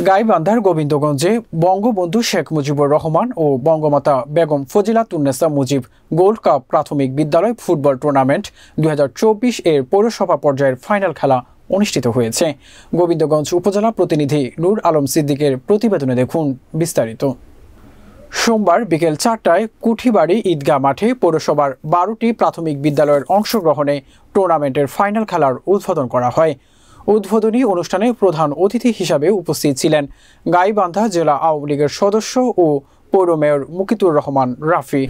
গাইবান্ধার গোবিন্দগঞ্জে বঙ্গবন্ধু শেখ মুজিবুর রহমান ও Bangamata Begum Fazilatunnesa Mujib gold cup প্রাথমিক বিদ্যালয় ফুটবল টুর্নামেন্ট 2024 এর পৌরসভা পর্যায়ের ফাইনাল খেলা অনুষ্ঠিত হয়েছে। গোবিন্দগঞ্জ উপজেলা প্রতিনিধি নূর আলম সিদ্দিকের প্রতিবেদনে দেখুন বিস্তারিত। সোমবার বিকেল 4টায় কুঠিবাড়ি ঈদগাহ মাঠে পৌরসভার 12টি প্রাথমিক বিদ্যালয়ের অংশগ্রহণে টুর্নামেন্টের ফাইনাল খেলার উদ্বোধন করা হয়। উদ্বোধনী অনুষ্ঠানে প্রধান অতিথি হিসাবে উপস্থিত ছিলেন গাইবান্ধা জেলা আওয়ামী লীগের সদস্য ও পৌর মেয়র মুকিতুর রহমান রাফি।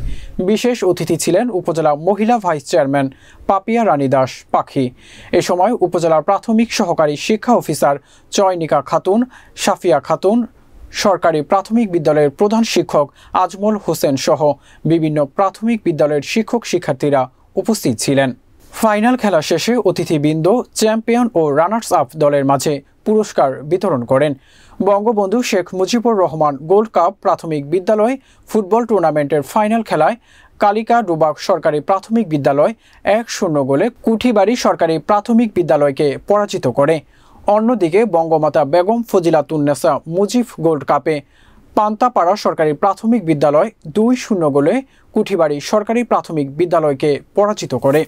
বিশেষ অতিথি ছিলেন উপজেলা মহিলা ভাইস চেয়ারম্যান পাপিয়া রানী দাস পাখি। এ সময় উপজেলার প্রাথমিক সহকারী শিক্ষা অফিসার চয়নিকা খাতুন, সাফিয়া খাতুন, সরকারি প্রাথমিক বিদ্যালয়ের প্রধান শিক্ষক আজমল হোসেন সহ বিভিন্ন প্রাথমিক বিদ্যালয়ের শিক্ষক শিক্ষার্থীরা উপস্থিত ছিলেন। ফাইনাল খেলা শেষে অতিথিবৃন্দ চ্যাম্পিয়ন ও রানার্স আপ দলের মাঝে পুরস্কার বিতরণ করেন। বঙ্গবন্ধু শেখ মুজিবুর রহমান গোল্ড কাপ প্রাথমিক বিদ্যালয় ফুটবল টুর্নামেন্টের ফাইনাল খেলায় কালিকা ডুবাক সরকারি প্রাথমিক বিদ্যালয় 1-0 গোলে কুঠিবাড়ি সরকারি প্রাথমিক বিদ্যালয়কে পরাজিত করে। অন্যদিকে বঙ্গমাতা বেগম ফজিলাতুন্নেসা মুজিব গোল্ড কাপে পান্তাপাড়া সরকারি প্রাথমিক বিদ্যালয় 2-0 গোলে কুঠিবাড়ি সরকারি প্রাথমিক বিদ্যালয়কে পরাজিত করে।